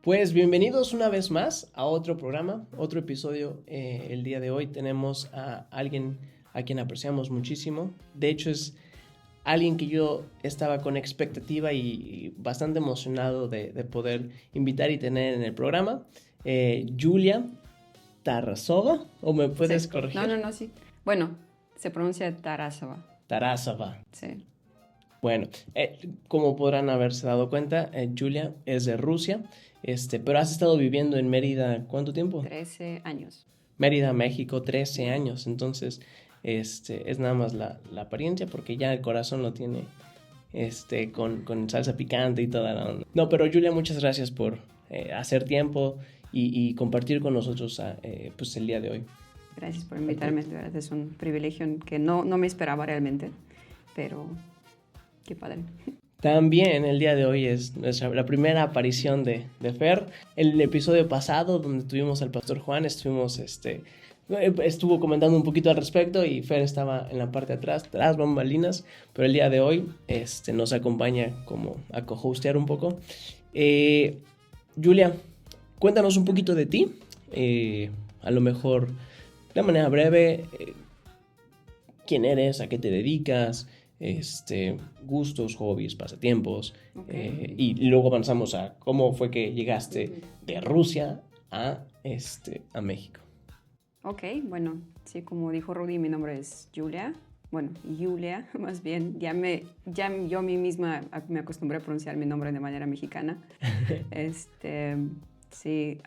Pues bienvenidos una vez más a otro programa, otro episodio. El día de hoy tenemos a alguien a quien apreciamos muchísimo. De hecho, es alguien que yo estaba con expectativa y bastante emocionado de poder invitar y tener en el programa. Julia Tarasova, ¿o me puedes Sí. corregir? No, sí. Bueno, se pronuncia Tarasova. Tarasova. Sí. Bueno, como podrán haberse dado cuenta, Julia es de Rusia, pero has estado viviendo en Mérida, ¿cuánto tiempo? 13 años. Mérida, México, 13 años. Entonces, es nada más la apariencia, porque ya el corazón lo tiene con salsa picante y toda la onda. No, pero Julia, muchas gracias por hacer tiempo y compartir con nosotros pues el día de hoy. Gracias por invitarme. De verdad, es un privilegio que no me esperaba realmente, pero qué padre. También el día de hoy es la primera aparición de Fer. El episodio pasado, donde tuvimos al pastor Juan, estuvo comentando un poquito al respecto y Fer estaba en la parte de atrás, tras bambalinas, pero el día de hoy nos acompaña como a co-hostear un poco. Julia, cuéntanos un poquito de ti, a lo mejor de manera breve, quién eres, a qué te dedicas, gustos, hobbies, pasatiempos, Okay. y luego avanzamos a cómo fue que llegaste de Rusia a México. Ok, bueno, sí, como dijo Rudy, mi nombre es Julia. Bueno, Julia, más bien. Yo a mí misma me acostumbré a pronunciar mi nombre de manera mexicana. Sí,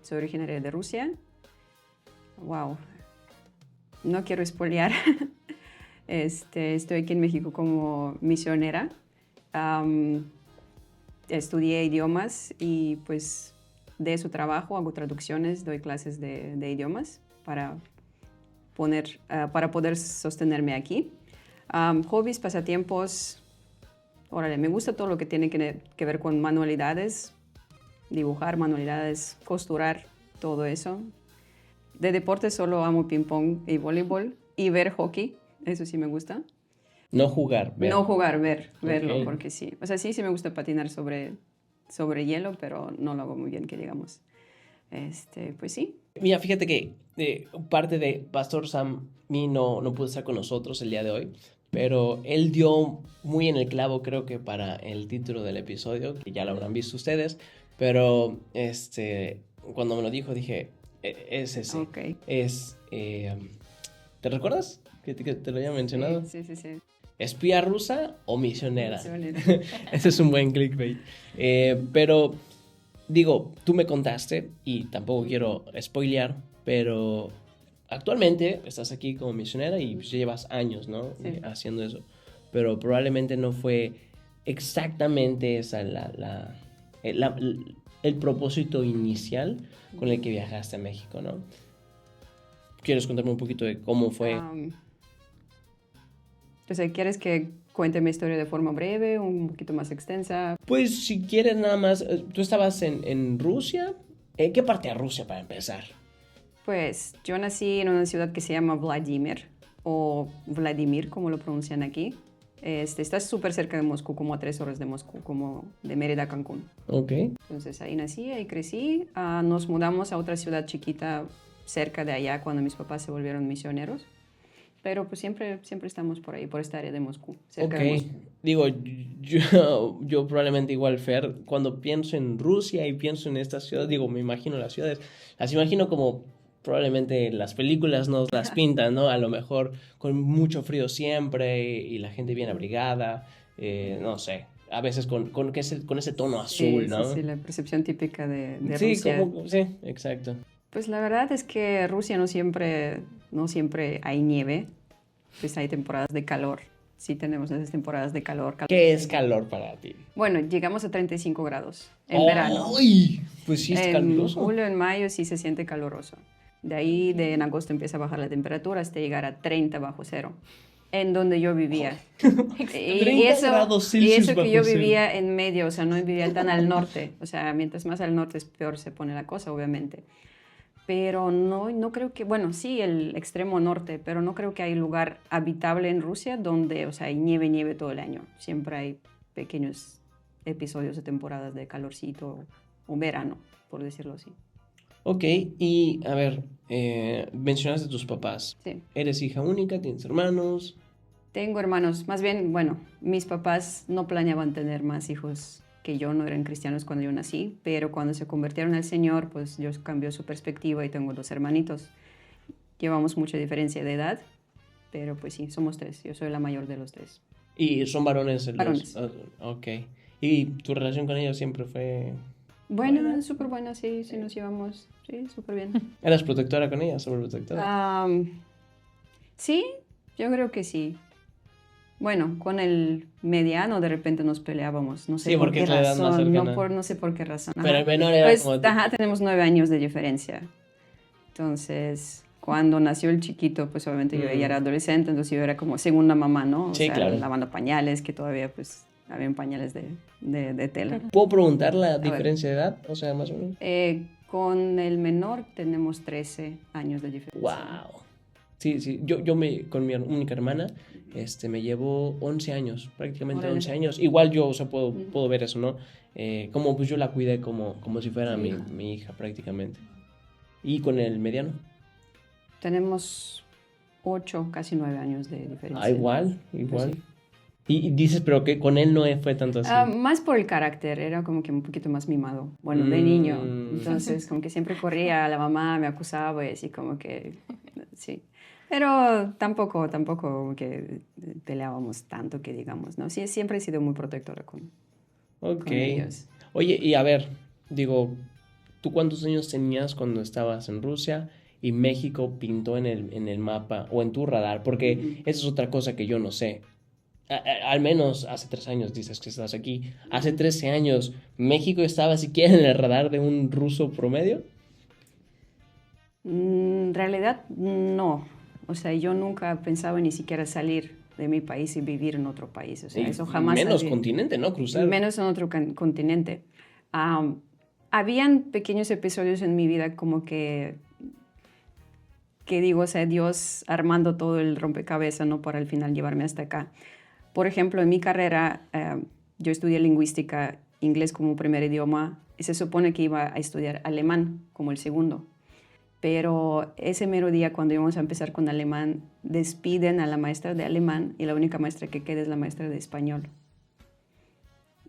soy originaria de Rusia. Wow, no quiero spoilear. Estoy aquí en México como misionera. Estudié idiomas y pues de eso trabajo, hago traducciones, doy clases de idiomas para poder sostenerme aquí. Hobbies, pasatiempos, órale, me gusta todo lo que tiene que ver con manualidades, dibujar, manualidades, costurar, todo eso. De deporte solo amo ping pong y voleibol y ver hockey, eso sí me gusta. No jugar, ver. No jugar, verlo, Ok. porque sí. O sea, sí me gusta patinar sobre hielo, pero no lo hago muy bien, que digamos. Pues sí. Mira, fíjate que parte de Pastor Sam no pudo estar con nosotros el día de hoy, pero él dio muy en el clavo, creo que para el título del episodio, que ya lo habrán visto ustedes, pero cuando me lo dijo dije, es ese, Ok. ¿te recuerdas que te lo había mencionado? Sí. ¿Espía rusa o misionera? Misionera. Ese es un buen clickbait. Pero digo, tú me contaste, y tampoco quiero spoilear, pero actualmente estás aquí como misionera y pues llevas años, ¿no? Sí. Haciendo eso. Pero probablemente no fue exactamente esa el propósito inicial con el que viajaste a México, ¿no? ¿Quieres contarme un poquito de cómo fue? O sea, ¿quieres que cuente mi historia de forma breve, un poquito más extensa? Pues si quieres nada más, tú estabas en Rusia. ¿En qué parte de Rusia para empezar? Pues yo nací en una ciudad que se llama Vladimir, o Vladimir, como lo pronuncian aquí. Está súper cerca de Moscú, como a 3 horas de Moscú, como de Mérida a Cancún. Ok. Entonces ahí nací, ahí crecí. Nos mudamos a otra ciudad chiquita cerca de allá cuando mis papás se volvieron misioneros. Pero pues siempre estamos por ahí, por esta área de Moscú, cerca de Moscú. Digo, yo probablemente igual, Fer, cuando pienso en Rusia y pienso en estas ciudades, digo, me imagino las ciudades, las imagino como probablemente las películas nos las pintan, ¿no? A lo mejor con mucho frío siempre y la gente bien abrigada, no sé, a veces con ese tono azul, ¿no? Sí, la percepción típica de Sí, Rusia. sí, exacto. Pues la verdad es que Rusia no siempre hay nieve, pues hay temporadas de calor. Sí tenemos esas temporadas de calor. ¿Qué es calor para ti? Bueno, llegamos a 35 grados en verano. ¡Ay! Pues sí es En caluroso. julio, en mayo sí se siente caluroso. De ahí, en agosto empieza a bajar la temperatura hasta llegar a 30 bajo cero, en donde yo vivía. 30 grados Celsius y eso que bajo yo cero. vivía en medio, o sea, no vivía tan al norte. O sea, mientras más al norte es peor se pone la cosa, obviamente. Pero no creo que, bueno, sí, el extremo norte, pero no creo que hay lugar habitable en Rusia donde, o sea, hay nieve todo el año. Siempre hay pequeños episodios de temporadas de calorcito o verano, por decirlo así. Ok, y a ver, mencionaste a tus papás. Sí. ¿Eres hija única? ¿Tienes hermanos? Tengo hermanos, más bien, bueno, mis papás no planeaban tener más hijos que yo, no eran cristianos cuando yo nací, pero cuando se convirtieron al Señor, pues Dios cambió su perspectiva y tengo 2 hermanitos. Llevamos mucha diferencia de edad, pero pues sí, somos 3, yo soy la mayor de los 3. ¿Y son varones? Varones. Ok. ¿Y tu relación con ellos siempre fue...? Bueno, súper buena, sí, sí nos llevamos, sí, súper bien. ¿Eras protectora con ellas? ¿Sobreprotectora? Sí, yo creo que sí. Bueno, con el mediano de repente nos peleábamos, no sé Sí, por porque qué es la edad más razón, cercana. no sé por qué razón. Pero el menor era Pues, como... tenemos 9 años de diferencia. Entonces, cuando nació el chiquito, pues obviamente yo ya era adolescente, entonces yo era como segunda mamá, ¿no? O Sí, sea, claro. lavando pañales, que todavía pues habían pañales de tela. ¿Puedo preguntar la diferencia de edad? O sea, más o menos. Con el menor tenemos 13 años de diferencia. ¡Wow! Sí, sí. Yo con mi única hermana me llevo 11 años, prácticamente 11 años. Igual yo, o sea, puedo ver eso, ¿no? Como pues yo la cuidé como si fuera mi hija prácticamente. ¿Y con el mediano? Tenemos 8, casi 9 años de diferencia. Ah, igual. Pues sí. Y dices, pero que con él no fue tanto así. Más por el carácter, era como que un poquito más mimado. Bueno, de niño. Entonces, como que siempre corría a la mamá, me acusaba y así como que, sí. Pero tampoco como que peleábamos tanto que digamos, ¿no? Sí, siempre he sido muy protectora con ellos. Oye, y a ver, digo, ¿tú cuántos años tenías cuando estabas en Rusia y México pintó en el mapa o en tu radar? Porque esa es otra cosa que yo no sé. Al menos hace 3 años dices que estás aquí. Hace 13 años, ¿México estaba siquiera en el radar de un ruso promedio? En realidad, no. O sea, yo nunca pensaba ni siquiera salir de mi país y vivir en otro país. O sea, eso jamás... Menos continente, ¿no? Cruzar. Menos en otro continente. Habían pequeños episodios en mi vida como que digo, o sea, Dios armando todo el rompecabezas, ¿no? Para al final llevarme hasta acá. Por ejemplo, en mi carrera, yo estudié lingüística, inglés como primer idioma, y se supone que iba a estudiar alemán como el segundo. Pero ese mero día, cuando íbamos a empezar con alemán, despiden a la maestra de alemán y la única maestra que queda es la maestra de español.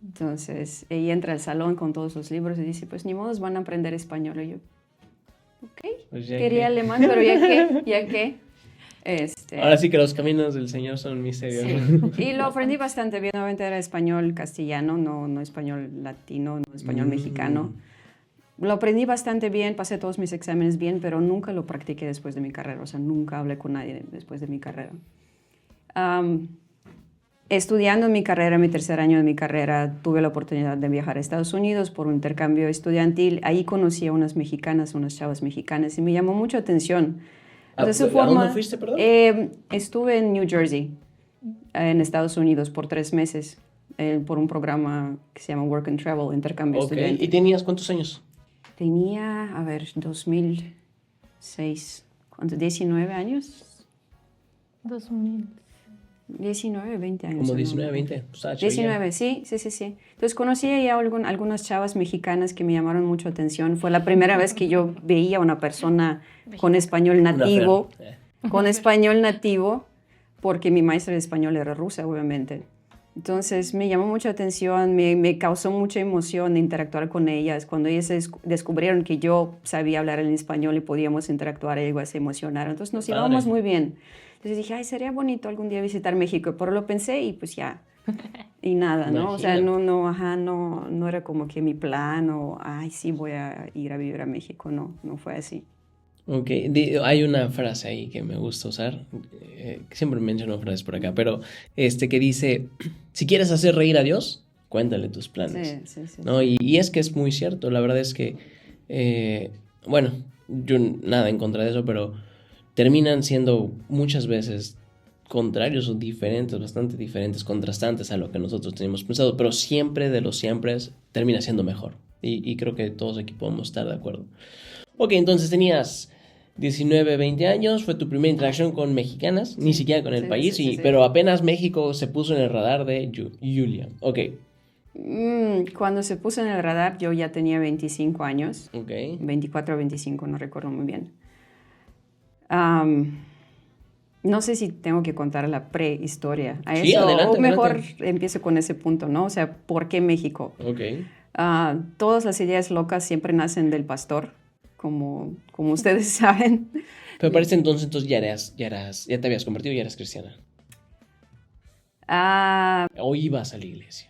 Entonces, ella entra al salón con todos los libros y dice, pues ni modo, van a aprender español. Y yo, ok, pues quería alemán, pero ¿ya qué? Ahora sí que los caminos del Señor son misteriosos. Sí. Y lo aprendí bastante bien, obviamente era español castellano, no español latino, no español mexicano. Lo aprendí bastante bien, pasé todos mis exámenes bien, pero nunca lo practiqué después de mi carrera, o sea, nunca hablé con nadie después de mi carrera. Estudiando mi carrera, mi tercer año de mi carrera, tuve la oportunidad de viajar a Estados Unidos por un intercambio estudiantil. Ahí conocí a unas mexicanas, unas chavas mexicanas, y me llamó mucho atención. ¿A dónde fuiste, perdón? Estuve en New Jersey, en Estados Unidos, por 3 meses, por un programa que se llama Work and Travel, intercambio estudiantil. ¿Y tenías cuántos años? Tenía, 2006, ¿cuánto? ¿19 años? 19, 20 años. Como 19, 20. 19, sí. Entonces conocí ya algunas chavas mexicanas que me llamaron mucho atención. Fue la primera vez que yo veía a una persona con español nativo. Con español nativo, porque mi maestra de español era rusa, obviamente. Entonces me llamó mucha atención, me causó mucha emoción interactuar con ellas. Cuando ellas descubrieron que yo sabía hablar en español y podíamos interactuar, ellas se emocionaron. Entonces nos llevábamos muy bien. Entonces dije, sería bonito algún día visitar México. Pero lo pensé y pues ya. Y nada, ¿no? O sea, no era como que mi plan o, sí, voy a ir a vivir a México. No fue así. Ok, hay una frase ahí que me gusta usar, siempre menciono frases por acá, pero que dice, si quieres hacer reír a Dios, cuéntale tus planes. Sí. ¿No? Y es que es muy cierto, la verdad es que, bueno, yo nada en contra de eso, pero terminan siendo muchas veces contrarios o diferentes, bastante diferentes, contrastantes a lo que nosotros teníamos pensado, pero siempre de los siempre termina siendo mejor. Y creo que todos aquí podemos estar de acuerdo. Ok, entonces tenías 19, 20 años, fue tu primera interacción con mexicanas, ni siquiera con el país, pero apenas México se puso en el radar de Julia. Ok, Cuando se puso en el radar, yo ya tenía 25 años. Ok. 24 o 25, no recuerdo muy bien. No sé si tengo que contar la prehistoria a Sí, eso, adelante, o mejor adelante. empiezo con ese punto, ¿no? O sea, ¿por qué México? Ok. Todas las ideas locas siempre nacen del pastor, como ustedes saben. Pero para ese entonces ya te habías convertido y ya eras cristiana. Ah, O ibas a la iglesia.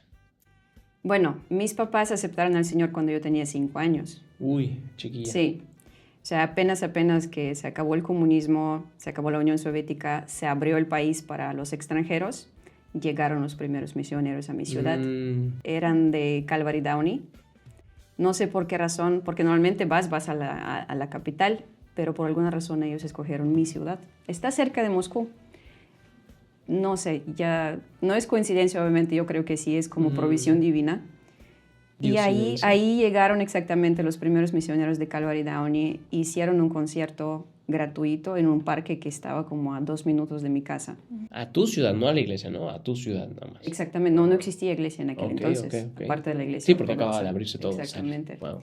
bueno, mis papás aceptaron al Señor cuando yo tenía 5 años. Uy, chiquilla. Sí. O sea, apenas que se acabó el comunismo, se acabó la Unión Soviética, se abrió el país para los extranjeros, llegaron los primeros misioneros a mi ciudad. Eran de Calvary Downey. No sé por qué razón, porque normalmente vas a la capital, pero por alguna razón ellos escogieron mi ciudad. Está cerca de Moscú. No sé, ya no es coincidencia, obviamente, yo creo que sí es como provisión divina. Y ahí llegaron exactamente los primeros misioneros de Calvary Downey, hicieron un concierto gratuito en un parque que estaba como a 2 minutos de mi casa. A tu ciudad, no a la iglesia, ¿no? A tu ciudad nada más. Exactamente, no existía iglesia en aquel entonces, Ok. aparte de la iglesia. Sí, porque ortodoxa. acababa de abrirse todo. Exactamente. Wow.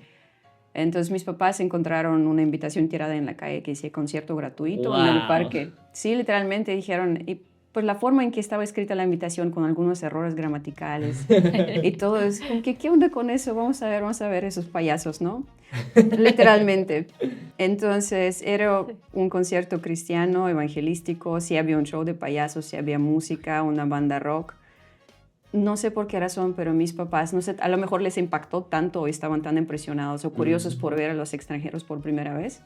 Entonces mis papás encontraron una invitación tirada en la calle que decía concierto gratuito Wow. en el parque. Sí, literalmente dijeron, y pues la forma en que estaba escrita la invitación con algunos errores gramaticales y todo es como que, ¿qué onda con eso? Vamos a ver esos payasos, ¿no? Literalmente. Entonces era un concierto cristiano, evangelístico, sí había un show de payasos, sí había música, una banda rock. No sé por qué razón, pero mis papás, no sé, a lo mejor les impactó tanto o estaban tan impresionados o curiosos por ver a los extranjeros por primera vez,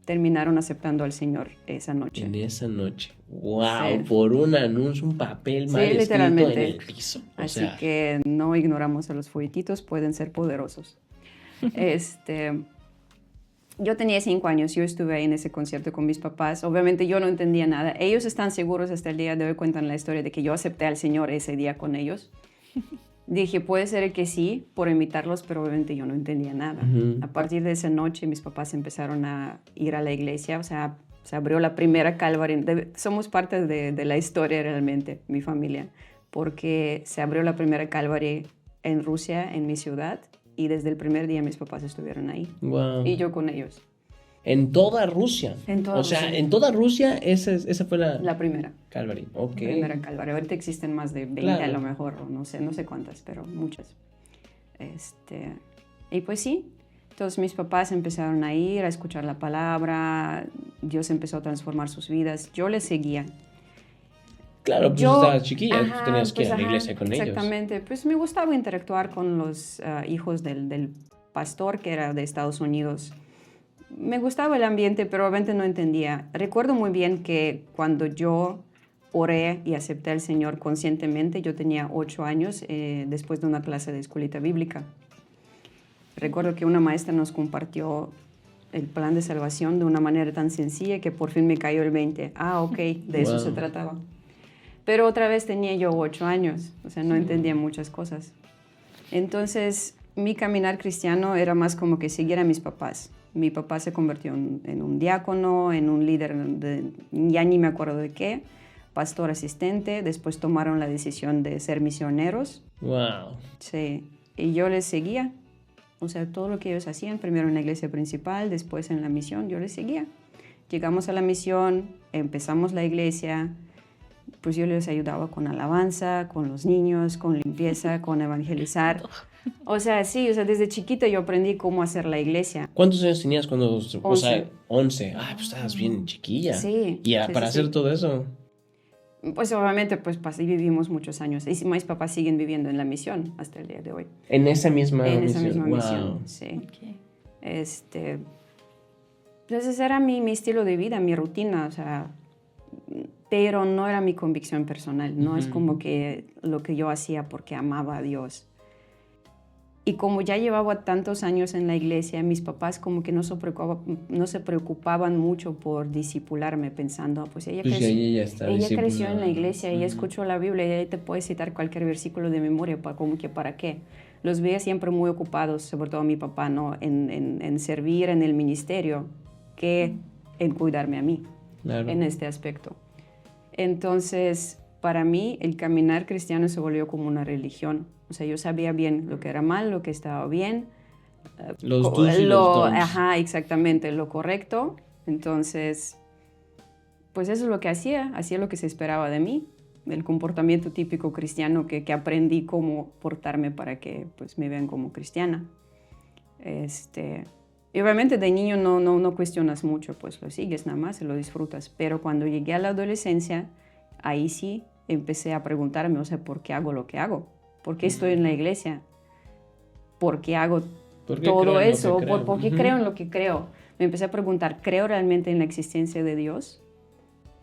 terminaron aceptando al Señor esa noche. En esa noche. Wow, Sí. por un anuncio, un papel mal escrito literalmente. en el piso. Así que no ignoramos a los fueguititos, pueden ser poderosos. Yo tenía 5 años, yo estuve ahí en ese concierto con mis papás. Obviamente yo no entendía nada. Ellos están seguros hasta el día de hoy, cuentan la historia de que yo acepté al Señor ese día con ellos. Dije, puede ser que sí, por imitarlos, pero obviamente yo no entendía nada. A partir de esa noche mis papás empezaron a ir a la iglesia, o sea, se abrió la primera Calvary. Somos parte de la historia realmente, mi familia, porque se abrió la primera Calvary en Rusia, en mi ciudad, y desde el primer día mis papás estuvieron ahí. Wow. Y yo con ellos. En toda Rusia. En toda Rusia. Rusia. En toda Rusia esa fue La primera. Calvary. Ok. La primera Calvary. Ahorita existen más de 20 Claro. a lo mejor, o no sé cuántas, pero muchas. Y pues sí, entonces mis papás empezaron a ir a escuchar la palabra, Dios empezó a transformar sus vidas, yo les seguía. Claro, pues estabas chiquilla, tú tenías que ir a la iglesia con ellos. Exactamente, pues me gustaba interactuar con los hijos del pastor que era de Estados Unidos. Me gustaba el ambiente, pero obviamente no entendía. Recuerdo muy bien que cuando yo oré y acepté al Señor conscientemente, yo tenía 8 años, después de una clase de escuelita bíblica. Recuerdo que una maestra nos compartió el plan de salvación de una manera tan sencilla que por fin me cayó el 20. Ah, ok, de eso se trataba. Pero otra vez tenía yo 8 años, o sea, no entendía muchas cosas. Entonces, mi caminar cristiano era más como que seguir a mis papás. Mi papá se convirtió en un diácono, en un líder, ya ni me acuerdo de qué, pastor asistente. Después tomaron la decisión de ser misioneros. Wow. Sí, y yo les seguía. O sea, todo lo que ellos hacían, primero en la iglesia principal, después en la misión, yo les seguía. Llegamos a la misión, empezamos la iglesia, pues yo les ayudaba con alabanza, con los niños, con limpieza, con evangelizar. O sea, sí, o sea, desde chiquita yo aprendí cómo hacer la iglesia. ¿Cuántos años tenías cuando, 11. o sea, 11? Ah, pues estabas bien chiquilla. Sí. Y para hacer todo eso. Pues obviamente, pues ahí vivimos muchos años. Y mis papás siguen viviendo en la misión hasta el día de hoy. En esa misma misión. En esa misma misión, Wow. sí. Okay. Entonces era mi estilo de vida, mi rutina, o sea, pero no era mi convicción personal, no es como que lo que yo hacía porque amaba a Dios. Y como ya llevaba tantos años en la iglesia, mis papás como que no se preocupaban mucho por discipularme, pensando, pues ella creció en la iglesia, ella escuchó la Biblia, y ella te puede citar cualquier versículo de memoria, como que para qué. Los veía siempre muy ocupados, sobre todo mi papá, ¿no? en servir en el ministerio, que en cuidarme a mí, Claro. en este aspecto. Entonces, para mí, el caminar cristiano se volvió como una religión. O sea, yo sabía bien lo que era mal, lo que estaba bien. Los do's y los don'ts. Ajá, exactamente, lo correcto. Entonces, pues eso es lo que hacía lo que se esperaba de mí, el comportamiento típico cristiano que aprendí cómo portarme para que pues, me vean como cristiana. Y obviamente de niño no cuestionas mucho, pues lo sigues nada más y lo disfrutas. Pero cuando llegué a la adolescencia, ahí sí empecé a preguntarme, o sea, ¿por qué hago lo que hago? ¿Por qué estoy en la iglesia? ¿Por qué hago todo eso? ¿Por qué creo en lo que creo? Me empecé a preguntar, ¿creo realmente en la existencia de Dios?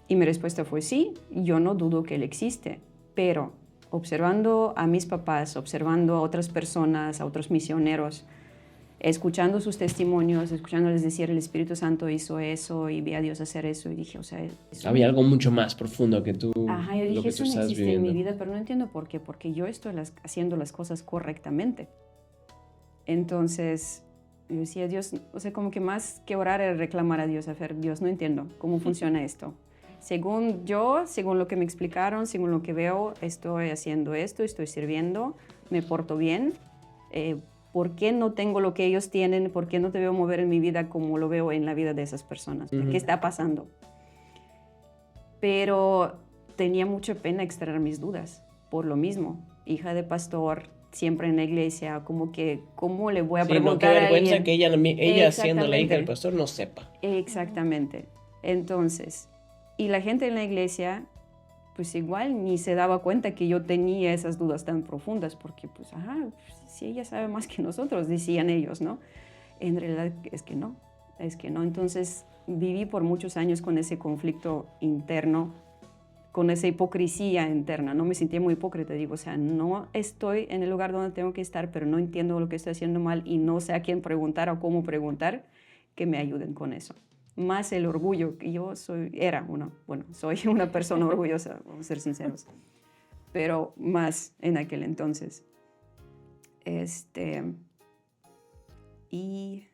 Y mi respuesta fue sí, yo no dudo que Él existe, pero observando a mis papás, observando a otras personas, a otros misioneros, escuchando sus testimonios, escuchándoles decir el Espíritu Santo hizo eso y vi a Dios hacer eso y dije, o sea... Había algo mucho más profundo que tú, Ajá, yo dije, lo que eso tú no estás existe viviendo. en mi vida, pero no entiendo por qué, porque yo estoy haciendo las cosas correctamente. Entonces, yo decía, Dios, o sea, como que más que orar era reclamar a Dios, hacer, Dios, no entiendo cómo funciona esto. Según yo, según lo que me explicaron, según lo que veo, estoy haciendo esto, estoy sirviendo, me porto bien. ¿Por qué no tengo lo que ellos tienen? ¿Por qué no te veo mover en mi vida como lo veo en la vida de esas personas? ¿Qué está pasando? Pero tenía mucha pena extraer mis dudas, por lo mismo. Hija de pastor, siempre en la iglesia, como que, ¿cómo le voy a preguntar qué vergüenza a alguien? que ella siendo la hija del pastor, no sepa. Exactamente. Entonces, y la gente en la iglesia, pues igual ni se daba cuenta que yo tenía esas dudas tan profundas, porque pues, si ella sabe más que nosotros, decían ellos, ¿no? En realidad es que no. Entonces viví por muchos años con ese conflicto interno, con esa hipocresía interna. No me sentía muy hipócrita, digo, o sea, no estoy en el lugar donde tengo que estar, pero no entiendo lo que estoy haciendo mal y no sé a quién preguntar o cómo preguntar, que me ayuden con eso. Más el orgullo, que yo soy una persona orgullosa, vamos a ser sinceros, pero más en aquel entonces. Y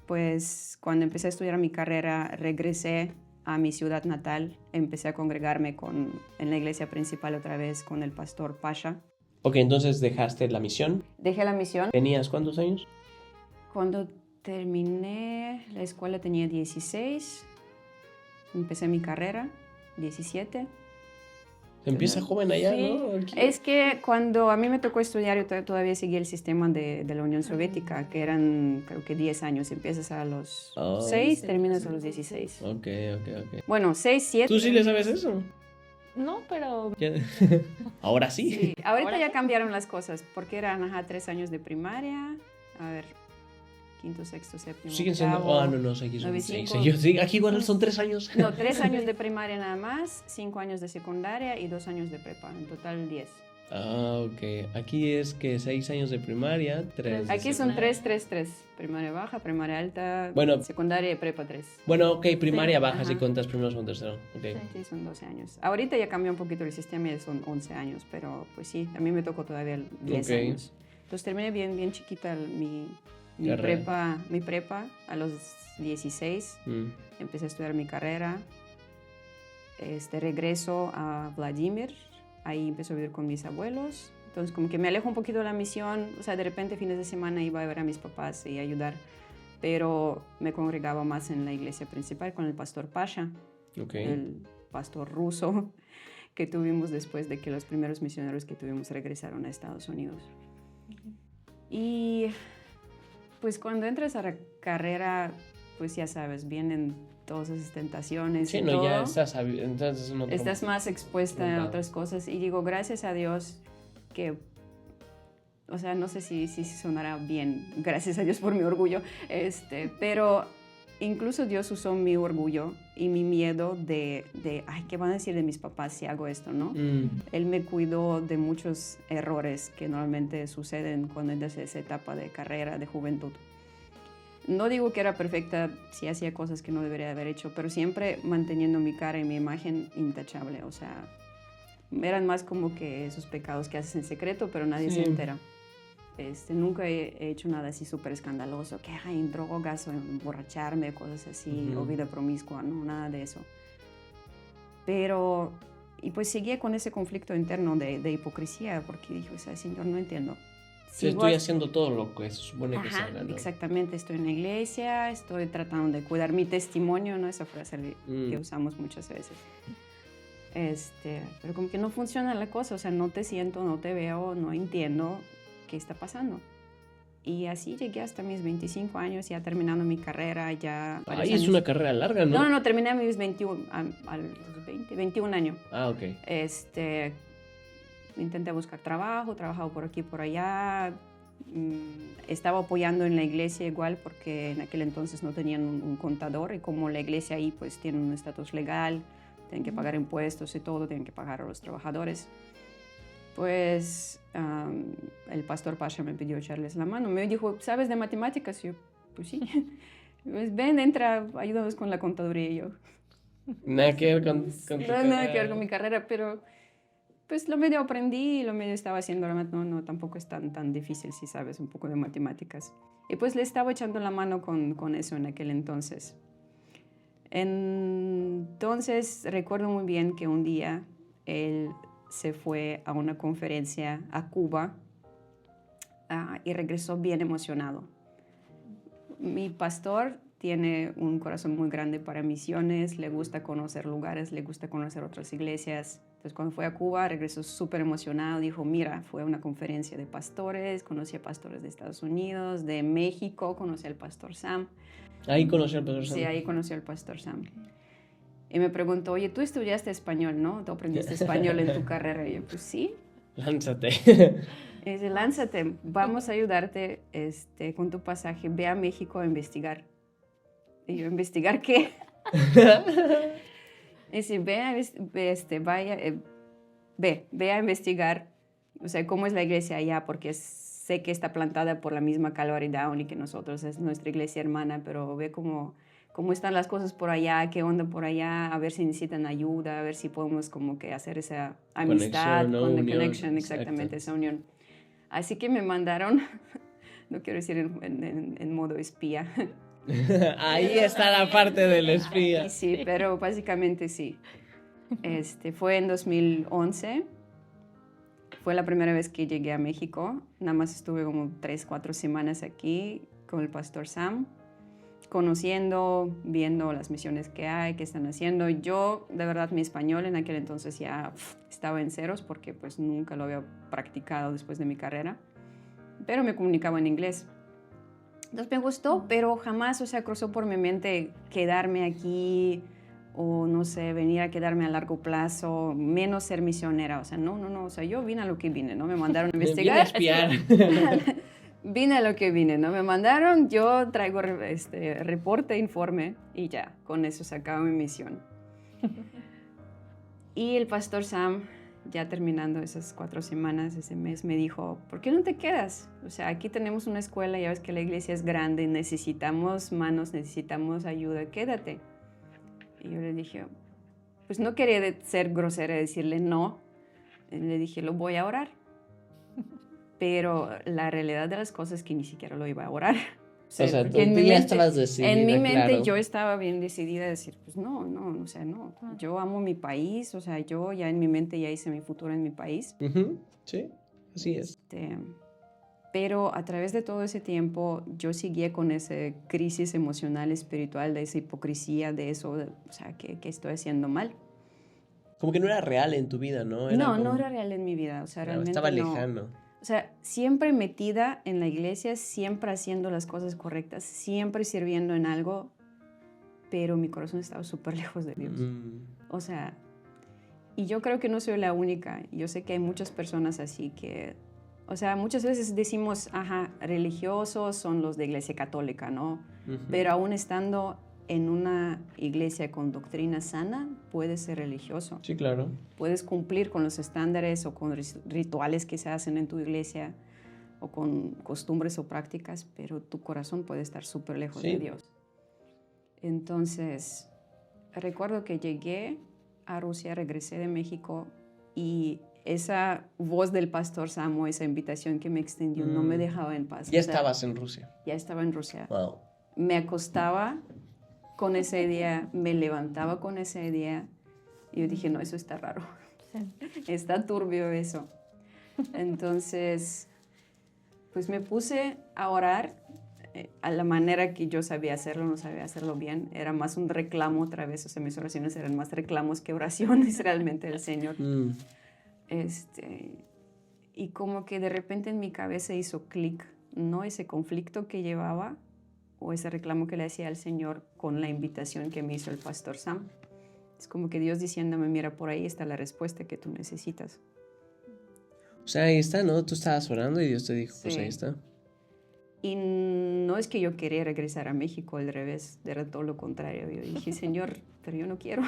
pues cuando empecé a estudiar mi carrera, regresé a mi ciudad natal, empecé a congregarme en la iglesia principal otra vez con el pastor Pasha. Ok, entonces dejaste la misión. Dejé la misión. ¿Tenías cuántos años? Cuando terminé la escuela tenía 16, empecé mi carrera, 17. Se empieza joven allá, sí. ¿no? Aquí. Es que cuando a mí me tocó estudiar, yo todavía seguía el sistema de la Unión Soviética, que eran creo que 10 años, empiezas a los 6, terminas a los 16. Ok. Bueno, 6, 7. ¿Tú sí le sabes eso? No, pero... Ahora sí. Sí, ahorita ya cambiaron las cosas, porque eran 3 años de primaria, a ver, quinto, sexto, séptimo, Siguen siendo... octavo, no, aquí son 9, 6. Sí, aquí igual son 3 años. No, 3 años de primaria nada más, 5 años de secundaria y 2 años de prepa, en total 10. Ok. Aquí es que 6 años de primaria, 3 de Aquí son secundaria. 3. Primaria baja, primaria alta, Bueno. secundaria y prepa 3. Bueno, ok, primaria baja ajá. si cuentas primero, segundo, tercero. Okay. Sí, son 12 años. Ahorita ya cambió un poquito el sistema, ya son 11 años, pero pues sí, a mí me tocó todavía 10 años. Entonces terminé bien chiquita mi prepa a los 16. Empecé a estudiar mi carrera. Regreso a Vladimir. Ahí empecé a vivir con mis abuelos. Entonces como que me alejo un poquito de la misión. O sea, de repente fines de semana iba a ver a mis papás y ayudar. Pero me congregaba más en la iglesia principal con el pastor Pasha. El pastor ruso que tuvimos después de que los primeros misioneros que tuvimos regresaron a Estados Unidos. Y pues cuando entras a la carrera, pues ya sabes, vienen todas esas tentaciones. Sí, y no, todo. ya estás más expuesta a otras cosas. Y digo, gracias a Dios que, o sea, no sé si sonará bien, gracias a Dios por mi orgullo, pero incluso Dios usó mi orgullo y mi miedo de ¿qué van a decir de mis papás si hago esto, no? Él me cuidó de muchos errores que normalmente suceden cuando entras en esa etapa de carrera, de juventud. No digo que era perfecta, sí hacía cosas que no debería haber hecho, pero siempre manteniendo mi cara y mi imagen intachable. O sea, eran más como que esos pecados que haces en secreto, pero nadie se entera. Nunca he hecho nada así súper escandaloso, que en drogas o emborracharme, cosas así, o vida promiscua, no, nada de eso. Pero Y pues seguía con ese conflicto interno de hipocresía, porque dije, o sea, Señor, no entiendo. Sí, estoy haciendo todo lo que se supone que se Ajá, haga, ¿no? exactamente, estoy en la iglesia, estoy tratando de cuidar mi testimonio, ¿no? Esa frase que usamos muchas veces. Pero como que no funciona la cosa, o sea, no te siento, no te veo, no entiendo qué está pasando. Y así llegué hasta mis 25 años, ya terminando mi carrera, ya... Ahí es una carrera larga, ¿no? No, terminé a mis 21, a los 21 años. Ah, ok. Intenté buscar trabajo, trabajado por aquí, por allá. Estaba apoyando en la iglesia igual porque en aquel entonces no tenían un contador y como la iglesia ahí pues tiene un estatus legal, tienen que pagar impuestos y todo, tienen que pagar a los trabajadores. Pues el pastor Pasha me pidió echarles la mano. Me dijo, ¿sabes de matemáticas? Y yo, pues sí. Pues ven, entra, ayúdanos con la contaduría. Y yo, nada que ver con tu no, carrera. nada que ver con mi carrera, pero pues lo medio aprendí y lo medio estaba haciendo. No, tampoco es tan difícil si sabes un poco de matemáticas. Y pues le estaba echando la mano con eso en aquel entonces. Entonces recuerdo muy bien que un día él se fue a una conferencia a Cuba y regresó bien emocionado. Mi pastor tiene un corazón muy grande para misiones, le gusta conocer lugares, le gusta conocer otras iglesias. Entonces cuando fue a Cuba regresó súper emocionado, dijo, mira, fue a una conferencia de pastores, conocí a pastores de Estados Unidos, de México, conocí al pastor Sam. Ahí conocí al pastor Sam. Sí, ahí conocí al pastor Sam. Y me preguntó, oye, tú estudiaste español, ¿no? ¿Tú aprendiste español en tu carrera? Y yo, pues sí. Lánzate. Y dice, lánzate, vamos a ayudarte con tu pasaje, ve a México a investigar. Y yo, ¿investigar qué? Y dice, ve a investigar, o sea, cómo es la iglesia allá, porque sé que está plantada por la misma Calvary Down y que nosotros es nuestra iglesia hermana, pero ve cómo están las cosas por allá, qué onda por allá, a ver si necesitan ayuda, a ver si podemos como que hacer esa amistad, Conexión, ¿no? con la Unión, connection, exactamente, esa unión. Así que me mandaron, no quiero decir en modo espía. Ahí está la parte del espía. Sí, pero básicamente sí. Fue en 2011. Fue la primera vez que llegué a México. Nada más estuve como 3-4 semanas aquí con el pastor Sam, conociendo, viendo las misiones que hay, que están haciendo. Yo, de verdad, mi español en aquel entonces ya estaba en ceros porque pues nunca lo había practicado después de mi carrera, pero me comunicaba en inglés. Entonces me gustó, pero jamás, o sea, cruzó por mi mente quedarme aquí o, no sé, venir a quedarme a largo plazo, menos ser misionera. O sea, no, o sea, yo vine a lo que vine, ¿no? Me mandaron a investigar. Vine a espiar. Vine a lo que vine, ¿no? Me mandaron, yo traigo reporte, informe y ya, con eso se acaba mi misión. Y el pastor Sam, ya terminando esas 4 semanas, ese mes, me dijo, ¿por qué no te quedas? O sea, aquí tenemos una escuela, ya ves que la iglesia es grande, necesitamos manos, necesitamos ayuda, quédate. Y yo le dije, pues no quería ser grosera y decirle no. Y le dije, lo voy a orar. Pero la realidad de las cosas es que ni siquiera lo iba a orar. O sea, tú ya estabas decidida, en mi mente claro. yo estaba bien decidida a decir, pues no, o sea, no. Yo amo mi país, o sea, yo ya en mi mente ya hice mi futuro en mi país. Sí, así es. Pero a través de todo ese tiempo yo seguía con esa crisis emocional, espiritual, de esa hipocresía, de eso, o sea, que estoy haciendo mal. Como que no era real en tu vida, ¿no? No era real en mi vida, o sea, realmente estaba no. lejano. O sea, siempre metida en la iglesia, siempre haciendo las cosas correctas, siempre sirviendo en algo, pero mi corazón estaba súper lejos de Dios. O sea, y yo creo que no soy la única. Yo sé que hay muchas personas así que, o sea, muchas veces decimos, religiosos son los de iglesia católica, ¿no? Pero aún estando en una iglesia con doctrina sana, puedes ser religioso. Sí, claro. Puedes cumplir con los estándares o con rituales que se hacen en tu iglesia o con costumbres o prácticas, pero tu corazón puede estar súper lejos de Dios. Entonces, recuerdo que llegué a Rusia, regresé de México y esa voz del pastor Samo, esa invitación que me extendió, no me dejaba en paz. Ya estabas en Rusia. Ya estaba en Rusia. Wow. Me acostaba con esa idea, me levantaba con esa idea y yo dije, no, eso está raro. dicen. Está turbio eso. Entonces, pues me puse a orar a la manera que yo sabía hacerlo, no sabía hacerlo bien. Era más un reclamo otra vez, o sea, mis oraciones eran más reclamos que oraciones realmente del Señor. Y como que de repente en mi cabeza hizo clic, no ese conflicto que llevaba o ese reclamo que le hacía al Señor con la invitación que me hizo el pastor Sam. Es como que Dios diciéndome, mira, por ahí está la respuesta que tú necesitas. O sea, ahí está, ¿no? Tú estabas orando y Dios te dijo, pues Sí. ahí está. Y no es que yo quería regresar a México, al revés, era todo lo contrario. Yo dije, Señor, pero yo no quiero.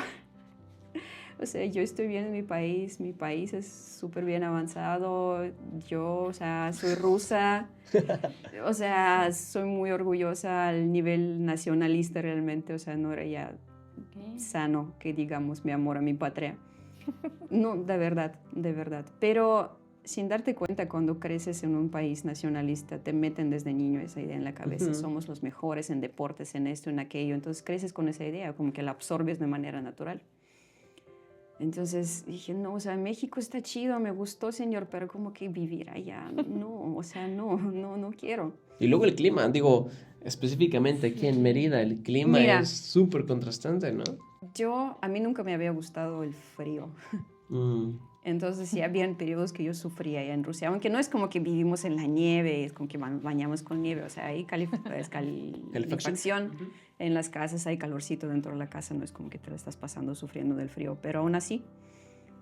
O sea, yo estoy bien en mi país es súper bien avanzado, yo, o sea, soy rusa, o sea, soy muy orgullosa al nivel nacionalista realmente, o sea, no era ya sano que digamos mi amor a mi patria. No, de verdad. Pero sin darte cuenta, cuando creces en un país nacionalista, te meten desde niño esa idea en la cabeza, somos los mejores en deportes, en esto, en aquello, entonces creces con esa idea, como que la absorbes de manera natural. Entonces dije, no, o sea, México está chido, me gustó, Señor, pero como que vivir allá, no, o sea, no quiero. Y luego el clima, digo, específicamente aquí en Mérida, el clima Mira, es súper contrastante, ¿no? a mí nunca me había gustado el frío. Entonces sí, habían periodos que yo sufría allá en Rusia, aunque no es como que vivimos en la nieve, es como que bañamos con nieve, o sea, hay calefacción. En las casas hay calorcito dentro de la casa, no es como que te la estás pasando sufriendo del frío, pero aún así,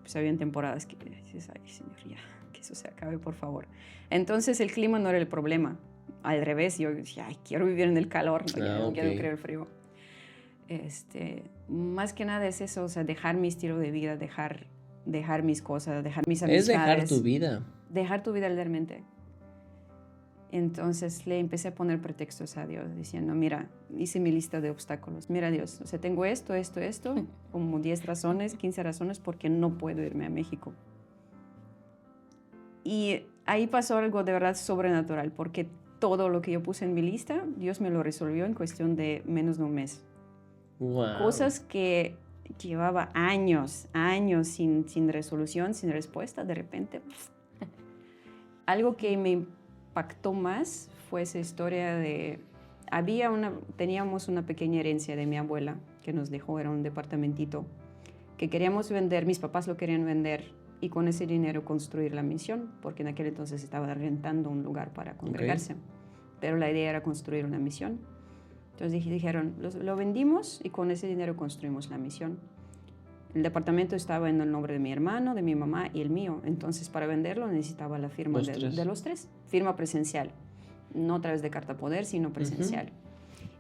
pues habían temporadas que dices, ay, Señor, ya, que eso se acabe, por favor. Entonces el clima no era el problema, al revés, yo decía, ay, quiero vivir en el calor, no quiero creer el frío. Más que nada es eso, o sea, dejar mi estilo de vida, dejar mis cosas, dejar mis amistades. Es dejar tu vida. Dejar tu vida realmente. Entonces le empecé a poner pretextos a Dios, diciendo, mira, hice mi lista de obstáculos. Mira, Dios, o sea, tengo esto, como 10 razones, 15 razones porque no puedo irme a México. Y ahí pasó algo de verdad sobrenatural, porque todo lo que yo puse en mi lista, Dios me lo resolvió en cuestión de menos de un mes. Wow. Cosas que llevaba años sin resolución, sin respuesta, de repente. Algo que me impactó más fue esa historia de... Teníamos una pequeña herencia de mi abuela que nos dejó, era un departamentito que queríamos vender, mis papás lo querían vender y con ese dinero construir la misión, porque en aquel entonces estaba rentando un lugar para congregarse. Pero la idea era construir una misión. Entonces dijeron, lo vendimos y con ese dinero construimos la misión. El departamento estaba en el nombre de mi hermano, de mi mamá y el mío. Entonces, para venderlo necesitaba la firma de los tres. Firma presencial. No a través de carta poder, sino presencial.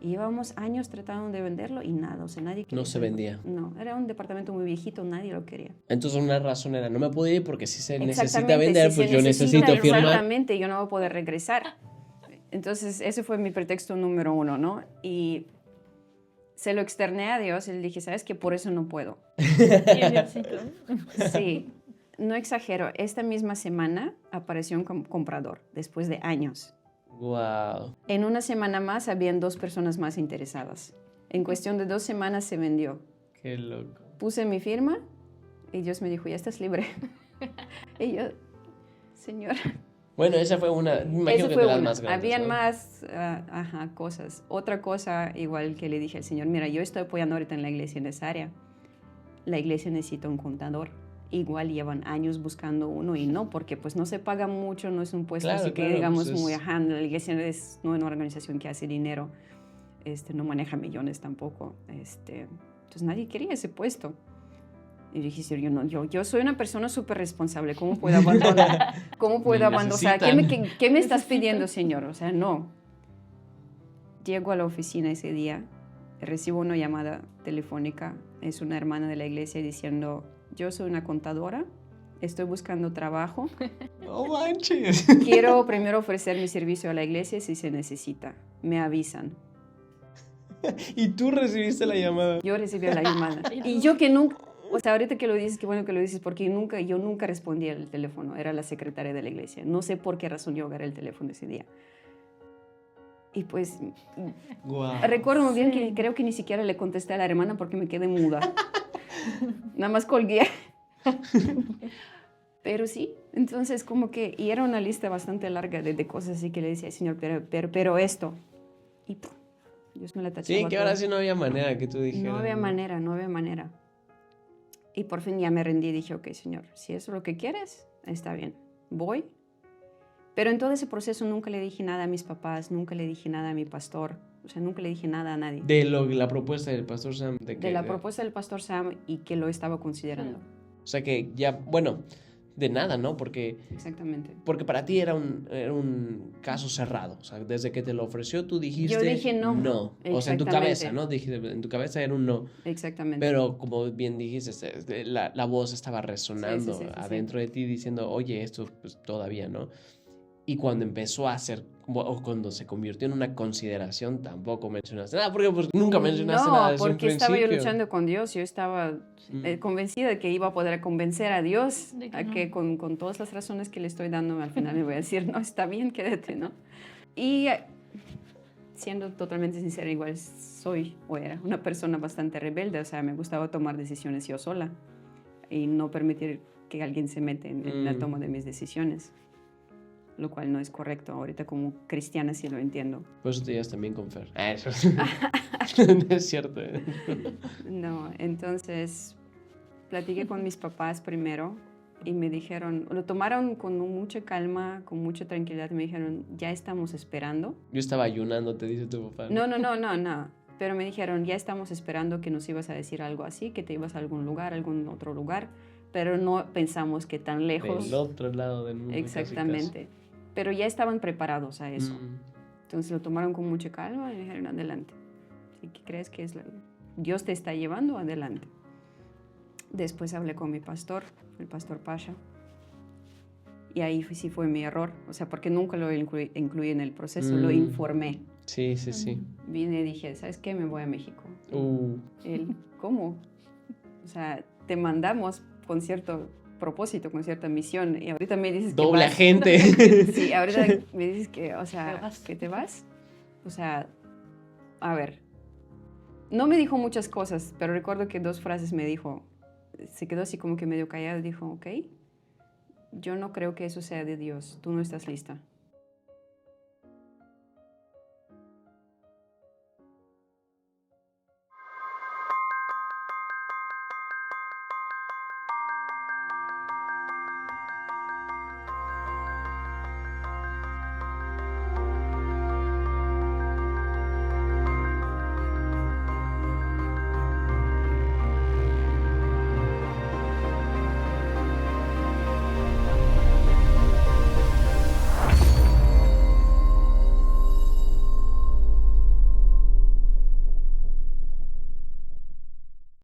Y llevábamos años tratando de venderlo y nada. O sea, nadie quería. No se vendía. No, era un departamento muy viejito, nadie lo quería. Entonces, una razón era, no me puedo ir porque si se necesita vender, pues yo necesito firmar. Exactamente, yo no voy a poder regresar. Entonces, ese fue mi pretexto número 1, ¿no? Y se lo externé a Dios y le dije, ¿sabes qué? Por eso no puedo. Sí, no exagero. Esta misma semana apareció un comprador, después de años. Wow. En una semana más habían 2 personas más interesadas. En cuestión de 2 semanas se vendió. Qué loco. Puse mi firma y Dios me dijo, ya estás libre. Y yo, Señor... Bueno, esa fue una, imagino que de las más grandes. Habían ¿no? más cosas. Otra cosa, igual que le dije al Señor, mira, yo estoy apoyando ahorita en la iglesia en esa área. La iglesia necesita un contador. Igual llevan años buscando uno y no, porque pues no se paga mucho, no es un puesto así que digamos pues muy la iglesia no es una organización que hace dinero, no maneja millones tampoco. Entonces nadie quería ese puesto. Y dije, yo soy una persona súper responsable, ¿cómo puedo abandonar? ¿Cómo puedo abandonar? O sea, ¿qué me estás pidiendo, Señor? O sea, no. Llego a la oficina ese día, recibo una llamada telefónica, es una hermana de la iglesia diciendo, yo soy una contadora, estoy buscando trabajo. ¡No manches! Quiero primero ofrecer mi servicio a la iglesia si se necesita. Me avisan. ¿Y tú recibiste la llamada? Yo recibí la llamada. Y yo que nunca... O sea, ahorita que lo dices, qué bueno que lo dices, porque yo nunca respondía al teléfono. Era la secretaria de la iglesia. No sé por qué razón yo agarré el teléfono ese día. Y pues, recuerdo muy bien que creo que ni siquiera le contesté a la hermana porque me quedé muda. Nada más colgué. Pero sí, entonces como que, y era una lista bastante larga de cosas así que le decía, Señor, pero esto. Y ¡pum! Dios me la tachaba. Sí, que ahora sí no había manera que tú dijeras. No había manera, no había manera. Y por fin ya me rendí y dije, ok, Señor, si eso es lo que quieres, está bien, voy. Pero en todo ese proceso nunca le dije nada a mis papás, nunca le dije nada a mi pastor, o sea, nunca le dije nada a nadie. La propuesta del pastor Sam. De la propuesta del pastor Sam y que lo estaba considerando. O sea que ya, bueno, de nada, ¿no? Exactamente. Porque para ti era un caso cerrado. O sea, desde que te lo ofreció, tú dijiste... Yo dije no. No. O sea, en tu cabeza, ¿no? Dijiste, en tu cabeza era un no. Exactamente. Pero como bien dijiste, la voz estaba resonando Sí. adentro de ti diciendo, oye, esto pues todavía, ¿no? Y cuando empezó a ser, o cuando se convirtió en una consideración, tampoco mencionaste nada, porque pues nunca mencionaste nada desde un porque estaba yo principio. luchando con Dios, yo estaba convencida de que iba a poder convencer a Dios, De que a no. que con todas las razones que le estoy dando, al final me voy a decir, no, está bien, quédate, ¿no? Y siendo totalmente sincera, igual soy o era una persona bastante rebelde, o sea, me gustaba tomar decisiones yo sola y no permitir que alguien se mete en la toma de mis decisiones, lo cual no es correcto. Ahorita como cristiana sí lo entiendo. Por eso te llevas también con Fer. Eso es cierto. No, entonces platiqué con mis papás primero y me dijeron, lo tomaron con mucha calma, con mucha tranquilidad, me dijeron, ya estamos esperando. Yo estaba ayunando, te dice tu papá. No, pero me dijeron, ya estamos esperando que nos ibas a decir algo así, que te ibas a algún lugar, algún otro lugar, pero no pensamos que tan lejos. Del otro lado del mundo. Exactamente. Pero ya estaban preparados a eso. Mm. Entonces lo tomaron con mucha calma y me dijeron, adelante. ¿Y qué crees que es Dios te está llevando? Adelante. Después hablé con mi pastor, el pastor Pasha. Y ahí sí fue mi error. O sea, porque nunca lo incluí en el proceso, lo informé. Sí. Vine y dije, ¿sabes qué? Me voy a México. Él, ¿cómo? O sea, te mandamos con cierto propósito, con cierta misión, y ahorita me dices doble que vas. agente. Sí, ahorita me dices que, o sea, ¿Te vas? que te vas. O sea, a ver, no me dijo muchas cosas, pero recuerdo que 2 frases me dijo. Se quedó así como que medio callado y dijo, ok, yo no creo que eso sea de Dios, tú no estás lista.